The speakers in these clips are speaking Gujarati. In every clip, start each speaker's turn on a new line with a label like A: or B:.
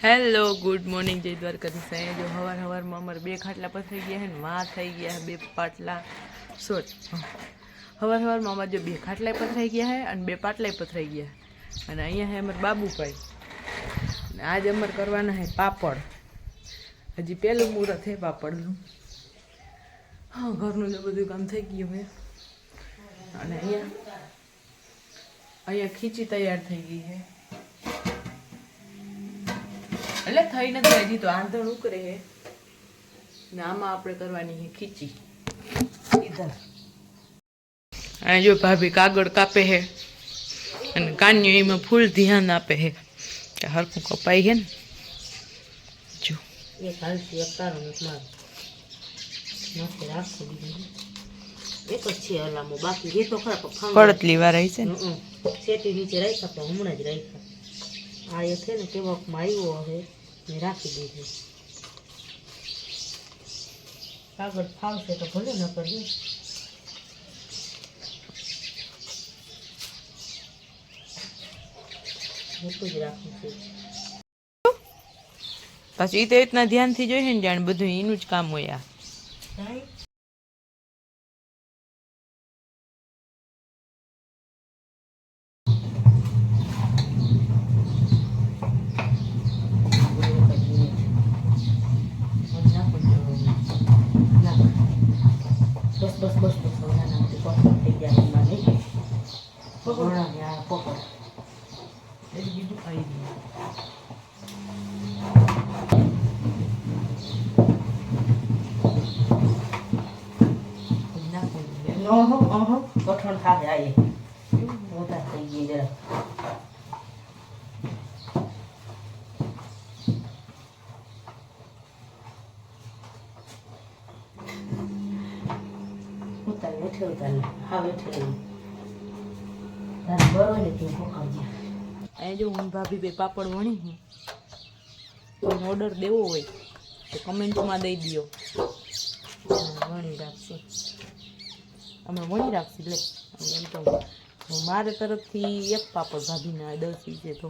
A: હેલો ગુડ મોર્નિંગ જય દ્વારકાધીશ। અહીંયા જો હવારમાં અમારે 2 ખાટલા પથરાઈ ગયા છે ને માં થઈ ગયા છે 2 પાટલા સોરી હવારમાં અમારે જો 2 ખાટલા પથરાઈ ગયા છે અને 2 પાટલા પથરાઈ ગયા અને અહીંયા છે અમારા બાબુભાઈ અને આજ અમારે કરવાના છે પાપડ। હજી પહેલું મુહૂર્ત છે પાપડનું। હા ઘરનું જો બધું કામ થઈ ગયું છે અને અહીંયા ખીચી તૈયાર થઈ ગઈ છે એટલે થઈ નથી હજી તો આંધણ ઉકરે છે ને આમાં આપણે કરવાની છે ખીચી। ઇધર આ જો ભાભી કાગળ કાપે છે અને કાન્યો એમાં ફૂલ ધ્યાન આપે છે કે હરખું કપાઈ છે ને જો
B: એક હાલથી એક તારો એક માર નાખે રાખો દીધું એક જ છે હલામો બાકી જે તો ખરા
A: પડતલી વાર આવી છે ને
B: સેટી નીચે રાખ્યા તો હમણાં જ રાખ્યા આ એક છે ને કેવકમાં આવ્યો હવે મેં રાખી દીધું કાગળ ફાવશે તો ભલે ન કરજો એટલું જ રાખવું છે
A: પછી એ તો એટલા ધ્યાનથી જોઈએ ને જાણે બધું એનું જ કામ હોય।
B: બસ નાખતી પકડ થઈ જાય એમાં નહીં પકડ
A: એટલે બીજું ખાઈ
B: કઠણ થાય આ મોટા થઈ ગઈ જરા
A: જો હું ભાભી બે પાપડ વણી હું ઓર્ડર દેવો હોય તો કમેન્ટમાં દઈ દો વણી રાખશું અમે વણી રાખશું લે એમ તો મારે તરફથી એક પાપડ ભાભીના 10 છે તો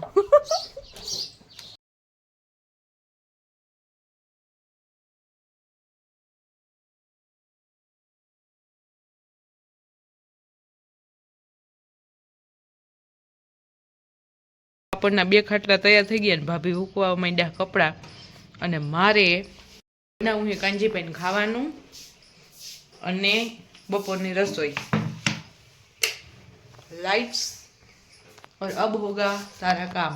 A: પાપડના 2 ખાટલા તૈયાર થઈ ગયા ને ભાભી ઉકવા માંડ્યા કપડાં અને મારે બનાવું છે કાંજીભાઈને ખાવાનું અને બપોરની રસોઈ। लाइट्स और अब होगा सारा काम।